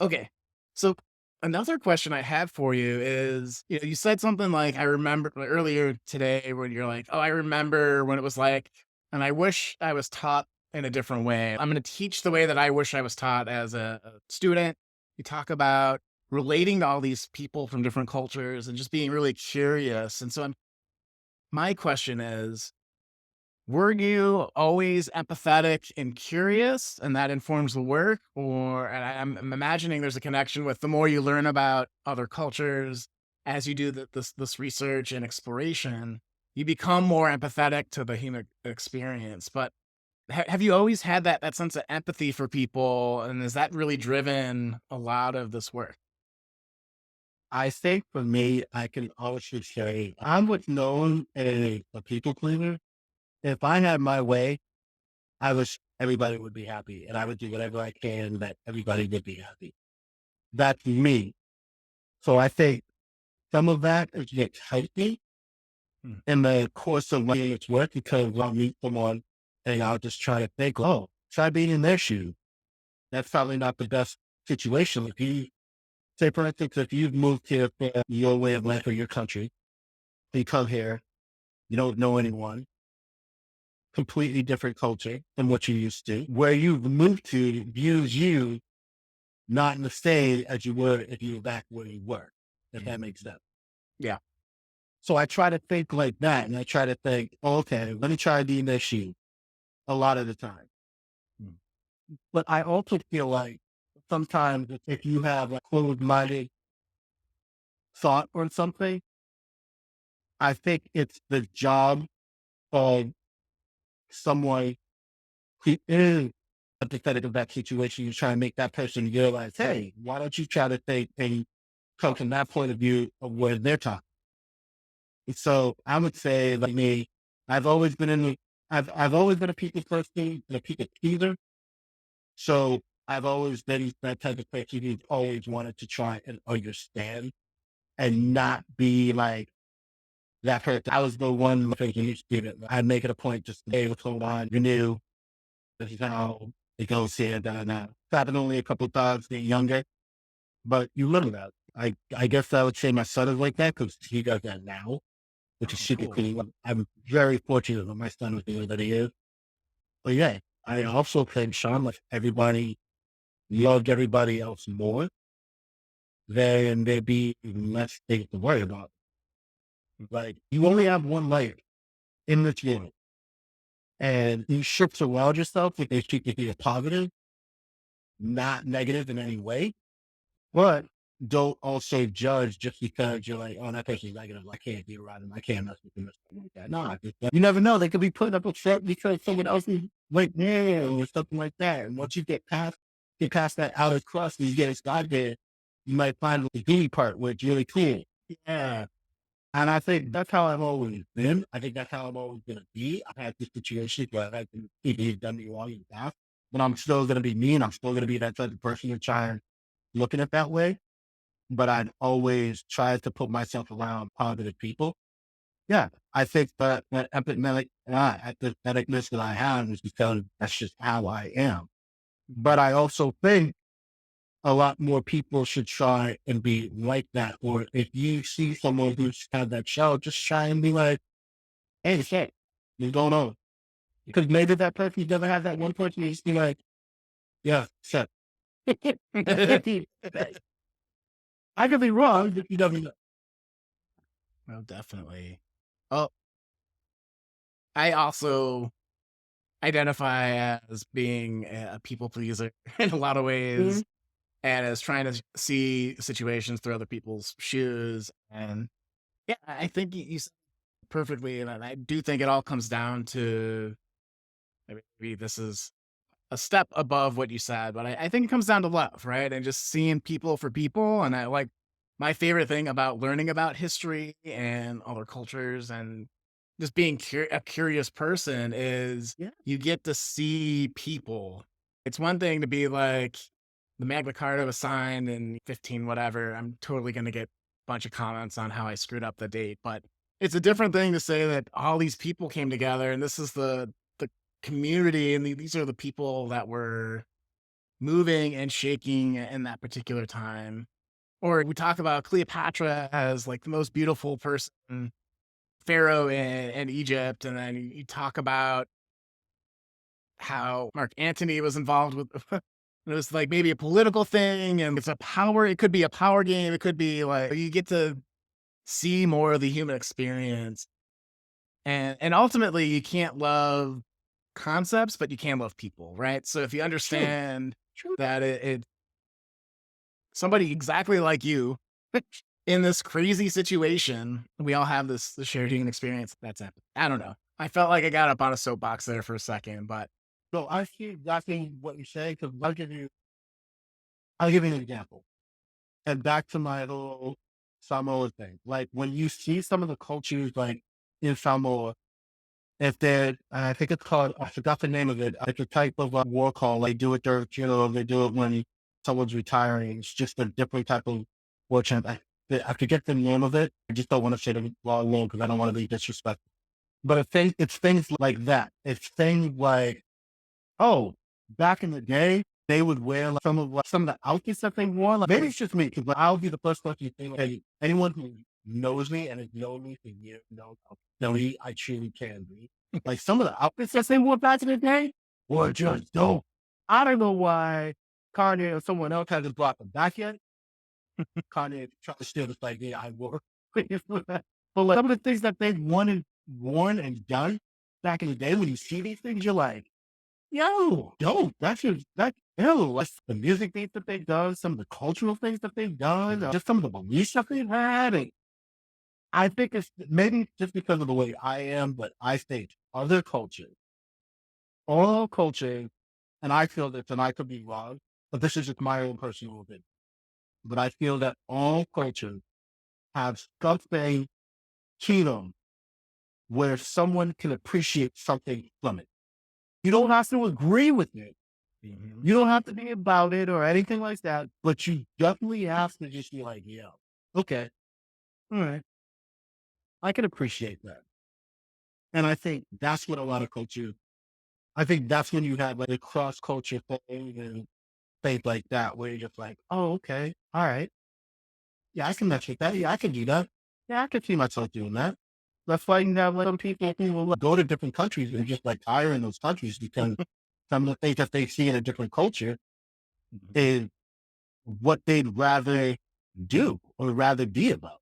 okay, so another question I had for you is, you said something like, "I remember like, earlier today when you're like, oh, I remember when it was like, and I wish I was taught in a different way. I'm going to teach the way that I wish I was taught as a student." You talk about relating to all these people from different cultures and just being really curious. And so my question is, were you always empathetic and curious and that informs the work? Or, and I'm imagining there's a connection with the more you learn about other cultures as you do this research and exploration, you become more empathetic to the human experience. But have you always had that sense of empathy for people, and has that really driven a lot of this work? I think for me, I can honestly say I'm what's known as a people pleaser. If I had my way, I wish everybody would be happy and I would do whatever I can that everybody would be happy. That's me. So I think some of that is gets healthy Mm. in the course of doing its work because I'll meet someone and I'll just try to think, oh, try being in their shoes. That's probably not the best situation. If you say, for instance, if you've moved here for your way of life or your country, you come here, you don't know anyone, completely different culture than what you used to. Where you've moved to views you not in the same as you were if you were back where you were, if that makes sense. Yeah. So I try to think like that. And I try to think, okay, let me try the issue a lot of the time. Mm. But I also feel like sometimes if you have a closed minded thought on something, I think it's the job of someone who is empathetic of that situation. You try to make that person realize, hey, why don't you try to think and come from that point of view of where they're talking? So I would say, like me, I've always been in the, I've always been a people person and a people pleaser. So I've always been that type of person who's always wanted to try and understand and not be like that person. I was the one thinking each student. I'd make it a point just to say what's going on. You knew this is how it goes here, da, da, da. It's happened only a couple of times being younger, but you learn that. I guess I would say my son is like that because he does that now, which is Oh, super cool. cool. I'm very fortunate that my son was the way that he is. But yeah, I also think Sean, like everybody loved everybody else more, then there'd be less things to worry about. Like you only have one life in this world, and you should surround yourself with these people who are positive, not negative in any way. But don't also judge just because you're like, oh, that person's negative. I can't be around them. I can't mess with them. Or something like that. No, you never know. They could be putting up a front because someone else is like there or something like that. And once you get past that outer crust and you get inside there, you might find the gooey part where it's really cool. Yeah. And I think that's how I've always been. I think that's how I'm always going to be. I've had this situation where I've had people who've done me wrong in the past, but I'm still going to be me and I'm still going to be that type of person to try and looking at that way, but I'd always try to put myself around positive people. Yeah, I think that empatheticness that I have is because that's just how I am. But I also think a lot more people should try and be like that. Or if you see someone who's had that show, just try and be like, hey, shit, what's going on? Because maybe that person never had that one person. You just be like, yeah, shit. I could be wrong, but you never know. Oh, definitely. Oh, I also identify as being a people pleaser in a lot of ways, and as trying to see situations through other people's shoes. And yeah, I think you said it perfectly. And I do think it all comes down to maybe this is a step above what you said, but I think it comes down to love, right? And just seeing people for people. And I like my favorite thing about learning about history and other cultures and just being a curious person is Yeah. you get to see people. It's one thing to be like, the Magna Carta was signed in 15, whatever. I'm totally going to get a bunch of comments on how I screwed up the date, but it's a different thing to say that all these people came together and this is the community, and these are the people that were moving and shaking in that particular time. Or we talk about Cleopatra as like the most beautiful person, pharaoh in Egypt, and then you talk about how Mark Antony was involved with. It was like maybe a political thing, and it's a power. It could be a power game. It could be like you get to see more of the human experience, and ultimately you can't love concepts, but you can love people, right? So if you True. understand True. that it somebody exactly like you in this crazy situation, we all have this shared human experience. That's epic. I don't know. I felt like I got up on a soapbox there for a second, but So I see exactly what you're saying because I'll give you an example. And back to my little Samoa thing. Like when you see some of the cultures like in Samoa, if they're, I think it's called, I forgot the name of it. It's a type of war call. They do it during funeral. They do it when someone's retiring. It's just a different type of war chant. I forget the name of it. I just don't want to say the wrong name because I don't want to be disrespectful. But it's things like that. It's things like, oh, back in the day, they would wear like, some of the outfits that they wore. Like, maybe it's just me, because I'll be the first person to say, like, anyone who knows me and has known me for years knows how silly I truly can be. Like some of the outfits that they wore back in the day were just dope. I don't know why Kanye or someone else hasn't brought them back yet. Kanye tried to steal this idea I wore. But like some of the things that they've worn and done back in the day, when you see these things, you're like, yo, dope. That's the music beats that they've done, some of the cultural things that they've done, just some of the beliefs that they've had. And I think it's maybe just because of the way I am, but I think other cultures, all cultures, and I feel this, and I could be wrong, but this is just my own personal opinion. But I feel that all cultures have something to them where someone can appreciate something from it. You don't have to agree with it. You don't have to be about it or anything like that, but you definitely have to just be like, yeah, okay, all right, I can appreciate that. And I think that's what a lot of culture, I think that's when you have like a cross culture thing and things like that, where you're just like, oh, okay, all right. Yeah, I can mess with that. Yeah, I can do that. Yeah, I can see myself doing that. That's why you have like some people who will go to different countries and just like hire in those countries because some of the things that they see in a different culture is what they'd rather do or rather be about.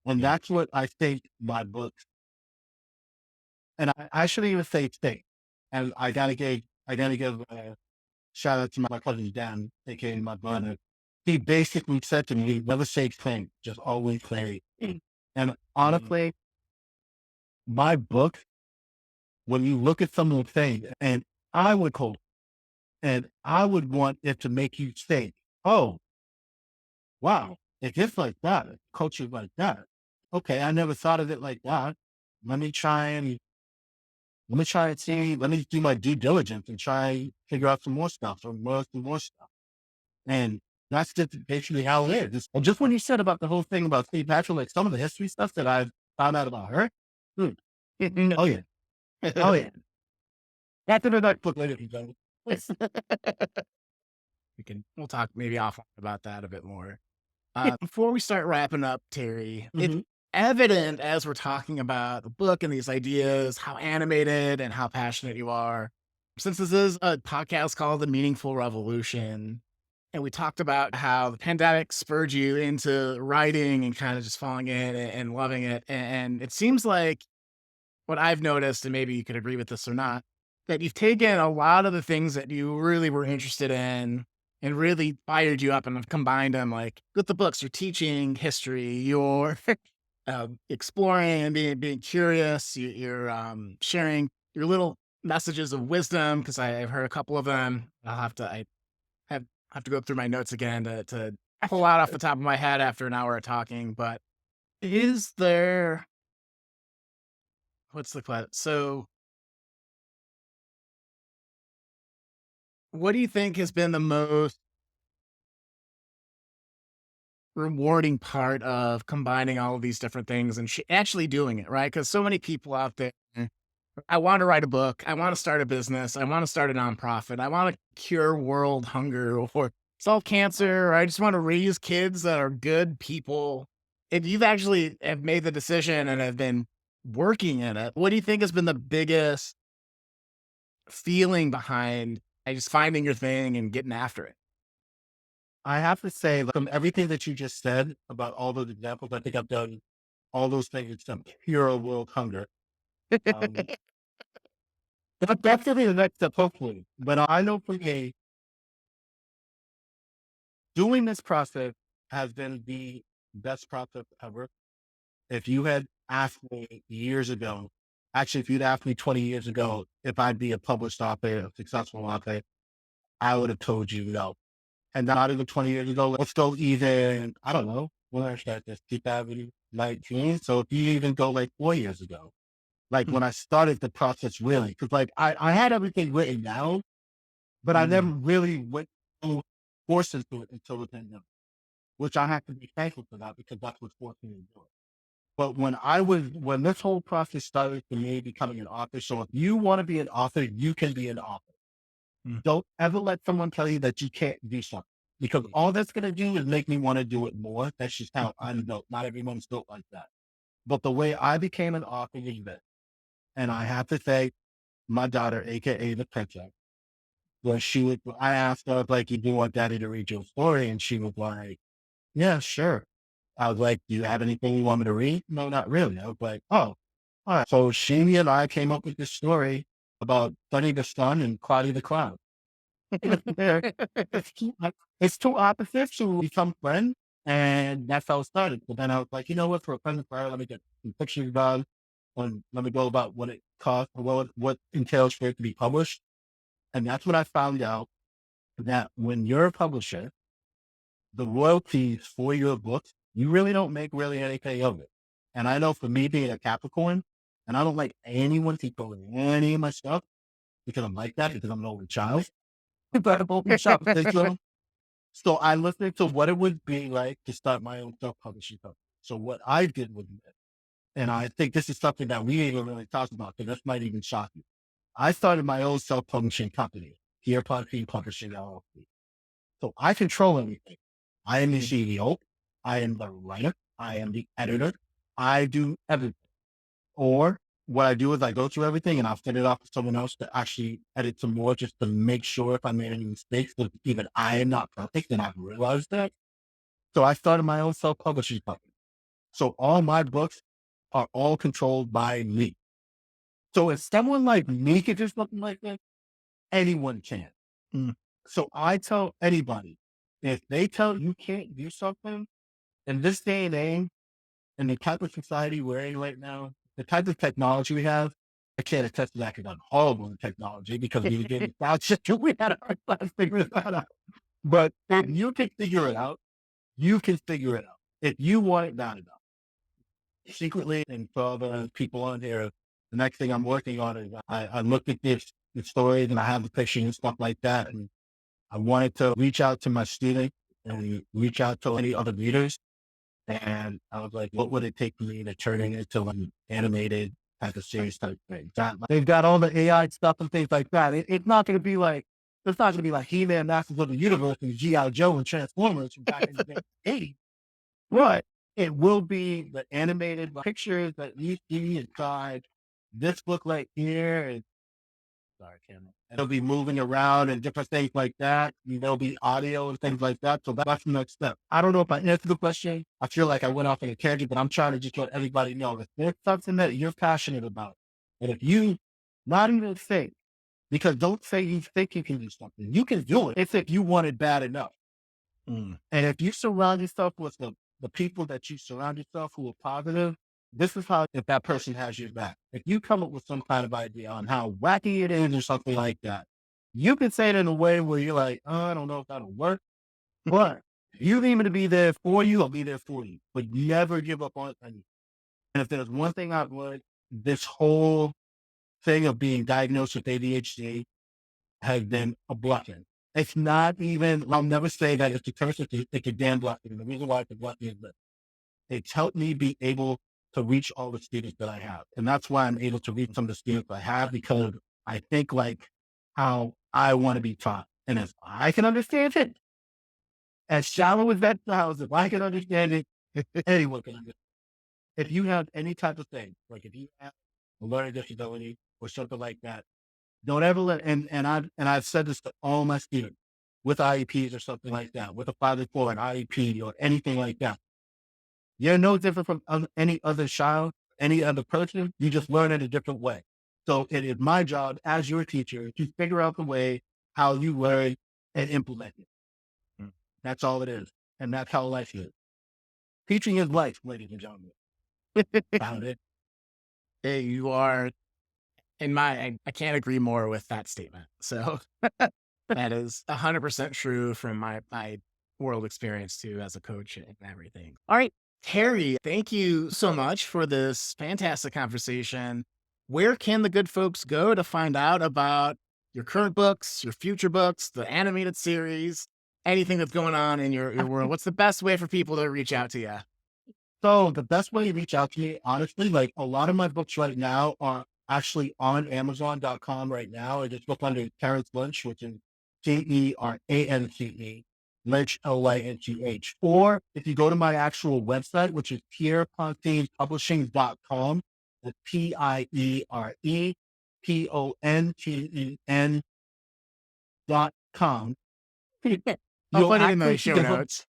And yeah. that's what I think my books, and I shouldn't even say think. And I gotta give a shout out to my cousin Dan, aka my brother. He basically said to me, never say think, just always play. And Mm, honestly, my book, when you look at some of the things, and I would quote, and I would want it to make you think, oh, wow, if it's like that, culture like that. Okay, I never thought of it like that. Let me try and see. Let me do my due diligence and try and figure out some more stuff or some more stuff. And that's just basically how it is. And just when you said about the whole thing about Steve Patrick, like some of the history stuff that I've found out about her. Hmm. Oh yeah, oh yeah. That's in another book later. we'll talk maybe offline about that a bit more. Before we start wrapping up, Terry, it's Hmm. evident as we're talking about the book and these ideas, how animated and how passionate you are. Since this is a podcast called The Meaningful Revolution, and we talked about how the pandemic spurred you into writing and kind of just falling in and loving it. And it seems like what I've noticed, and maybe you could agree with this or not, that you've taken a lot of the things that you really were interested in and really fired you up and have combined them like with the books. You're teaching history, you're exploring and being curious, you're sharing your little messages of wisdom because I've heard a couple of them. I have have to go through my notes again to pull out off the top of my head after an hour of talking. But is there what's the question? So what do you think has been the most rewarding part of combining all of these different things and actually doing it, right? Because so many people out there, I want to write a book, I want to start a business, I want to start a nonprofit, I want to cure world hunger or solve cancer, or I just want to raise kids that are good people. If you've actually have made the decision and have been working in it, what do you think has been the biggest feeling behind just finding your thing and getting after it? I have to say, like, from everything that you just said about all those examples, I think I've done all those things with some pure world hunger. Um, that's gonna be the next step, hopefully. But I know for me, doing this process has been the best process ever. If you had asked me years ago, actually, if you'd asked me 20 years ago if I'd be a published author, a successful author, I would have told you no. And not even 20 years ago, let's go even, I don't know, when I started this, 2019. So if you even go like 4 years ago, like Mm, when I started the process really, because like I had everything written down, but I never mm, really went through forced into it until the pandemic, which I have to be thankful for that because that's what forced me to do it. But when this whole process started for me becoming an author, so if you want to be an author, you can be an author. mm, Don't ever let someone tell you that you can't do something because all that's going to do is make me want to do it more. That's just how I'm built. Not everyone's built like that. But the way I became an author is this. And I have to say, my daughter, AKA the princess, I asked her, like, you do want daddy to read your story? And she was like, yeah, sure. I was like, do you have anything you want me to read? No, not really. I was like, oh, all right. So she and I came up with this story about Sunny the Sun and Cloudy the Cloud. There, it's two opposites who become friends. And that's how it started. But then I was like, you know what, for a present for her, let me get some pictures done and let me go about what it costs, what entails for it to be published. And that's when I found out that when you're a publisher, the royalties for your books, you really don't make really anything of it. And I know for me being a Capricorn, and I don't like anyone to go in any of my stuff because I'm like that because I'm an only child. But I'm only child. So I listened to what it would be like to start my own self-publishing company. So what I did was, and I think this is something that we ain't really talked about, because this might even shock you. I started my own self-publishing company, Here Publishing LLC. So I control everything. I am the mm, CEO. I am the writer. I am the editor. I do everything. Or what I do is I go through everything and I'll send it off to someone else to actually edit some more just to make sure if I made any mistakes, because even I am not perfect and I've realized that. So I started my own self-publishing company. So all my books are all controlled by me. So if someone like me could do something like that, anyone can. mm. So I tell anybody, if they tell you can't do something in this day and age, in the type of society we're in right now, the type of technology we have, I can't attest to that because I'm horrible in technology because we did cloud shit. We had a hard time figuring that out. But if you can figure it out, you can figure it out. If you want it bad enough. Secretly, and for all the people on here, the next thing I'm working on is I looked at the stories and I have the pictures and stuff like that. And I wanted to reach out to my students and reach out to any other readers. And I was like, what would it take for me to turn it into an animated type of series type thing? They've got all the AI stuff and things like that. It's not going to be like, it's not going to be like He-Man, Masters of the Universe, and G.I. Joe and Transformers from back in the day. But it will be the animated pictures that you see inside this book right here. And sorry, camera. And it'll be moving around and different things like that. There'll be audio and things like that. So that's the next step. I don't know if I answered the question. I feel like I went off on a tangent, but I'm trying to just let everybody know that there's something that you're passionate about. And if you not even think, because don't say you think you can do something. You can do it. It's if you want it bad enough. Mm. And if you surround yourself with the people that you surround yourself who are positive, this is how, if that person has your back. If you come up with some kind of idea on how wacky it is or something like that, you can say it in a way where you're like, oh, I don't know if that'll work. But you need me to be there for you, I'll be there for you. But never give up on anything. And if there's one thing I've learned, this whole thing of being diagnosed with ADHD has been a blessing. It's not even, I'll never say that it's a curse, it's a damn blessing. And the reason why it's a blessing is that it's helped me be able to reach all the students that I have. And that's why I'm able to reach some of the students I have, because I think like how I want to be taught. And if I can understand it, as shallow as that sounds, if I can understand it, anyone can understand. If you have any type of thing, like if you have a learning disability or something like that, don't ever let, and I've said this to all my students with IEPs or something like that, with a 504, an IEP or anything like that. You're no different from any other child, any other person. You just learn in a different way. So it is my job as your teacher to figure out the way how you learn and implement it. Mm. That's all it is. And that's how life is. Teaching is life, ladies and gentlemen. Found it. Hey, you are I can't agree more with that statement. So that is 100% true from my world experience too as a coach and everything. All right, Terry, thank you so much for this fantastic conversation. Where can the good folks go to find out about your current books, your future books, the animated series, anything that's going on in your world? What's the best way for people to reach out to you? So the best way to reach out to me, honestly, like a lot of my books right now are actually on Amazon.com right now. I just look under Terrence Lynch, which is Terrance, Lynch, Lynch. Or if you go to my actual website, which is pierrepontine.com, that's PIEREPONTEN.com, I'll you'll put it in actually the see show the notes.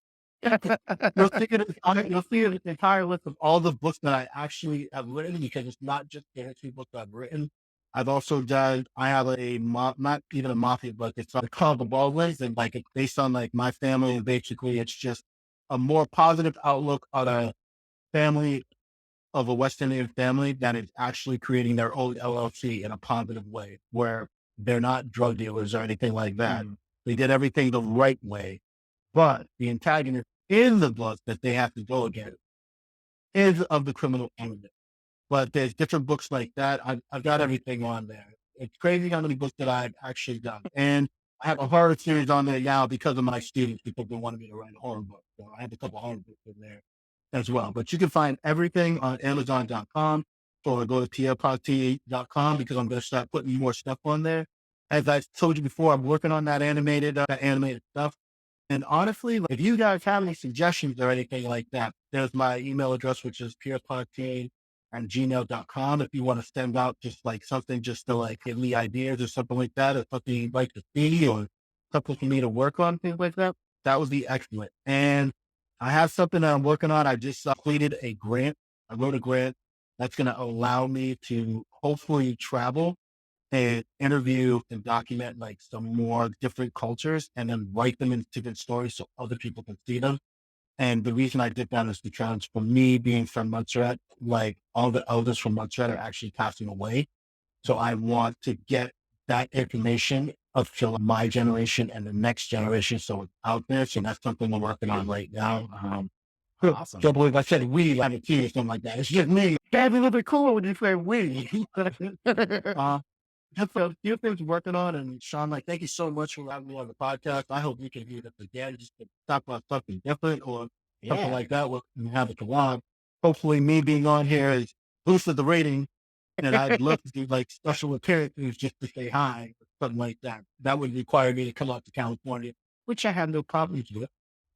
you'll see an entire list of all the books that I actually have written, because it's not just the history books I've written. I've also done, I have not even a mafia book. It's called The Baldwins, and like it's based on like my family. And basically it's just a more positive outlook on a family of a West Indian family that is actually creating their own LLC in a positive way, where they're not drug dealers or anything like that. Mm. They did everything the right way, but the antagonist in the book that they have to go against is of the criminal element. But there's different books like that. I've got everything on there. It's crazy how many books that I've actually done. And I have a horror series on there now because of my students, because they wanted me to write a horror book. So I have a couple horror books in there as well. But you can find everything on Amazon.com, or go to pierrepontine.com, because I'm going to start putting more stuff on there. As I told you before, I'm working on that animated stuff. And honestly, like, if you guys have any suggestions or anything like that, there's my email address, which is pierrepontine@gmail.com. If you want to send out just like something just to like give me ideas or something like that, or something you'd like to see, or something for me to work on, things like that, that would be excellent. And I have something that I'm working on. I just completed a grant. I wrote a grant that's going to allow me to hopefully travel and interview and document like some more different cultures, and then write them into different stories so other people can see them. And the reason I did that is because for me being from Montserrat, like all the elders from Montserrat are actually passing away. So I want to get that information up to my generation and the next generation, so it's out there. So that's something we're working on right now. Awesome. Can't believe I said we like a team or something like that. It's just me. That'd be a little bit cool when you say we. Just a few things working on. And Sean, like, thank you so much for having me on the podcast. I hope we can do this again, just to talk about something different or something Yeah. like that. We'll have it collab. Hopefully, me being on here has boosted the rating. And I'd love to do like special appearances just to say hi or something like that. That would require me to come out to California, which I have no problems with.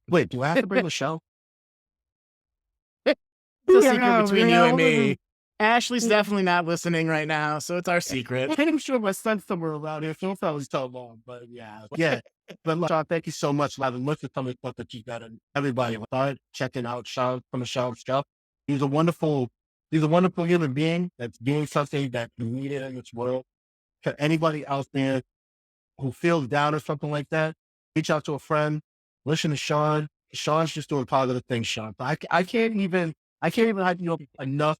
Wait, do I have to bring a show? It's a secret Yeah, between you and yeah. me. Ashley's definitely not listening right now, so it's our secret. I'm sure my son's somewhere around here, so it's probably so long, but yeah. But look, Sean, thank you so much. I've been listening to some of the stuff that you got, and everybody start checking out Sean from the Sean stuff. He's a wonderful, human being that's doing something that's needed in this world. To anybody out there who feels down or something like that, reach out to a friend, listen to Sean. Sean's just doing positive things, Sean. But I can't even hype you up enough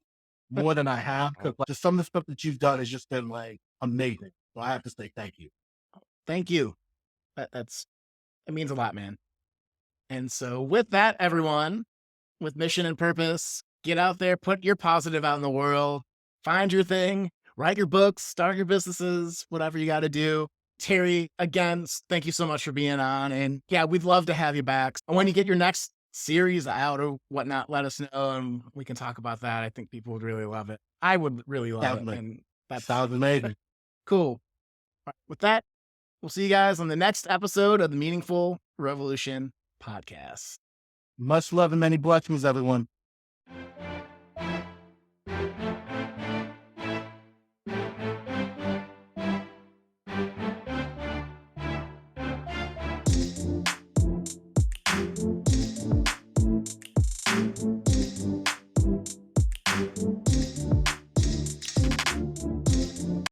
more than I have, because like, just some of the stuff that you've done has just been like amazing. So I have to say thank you. Thank you. It means a lot, man. And so with that, everyone, with mission and purpose, get out there, put your positive out in the world, find your thing, write your books, start your businesses, whatever you got to do. Terry, again, thank you so much for being on. And yeah, we'd love to have you back. And when you get your next series out or whatnot, let us know and we can talk about that. I think people would really love it. I would really love it. Definitely. And that's Sounds amazing. cool. All right, with that, we'll see you guys on the next episode of the Meaningful Revolution podcast. Much love and many blessings, everyone.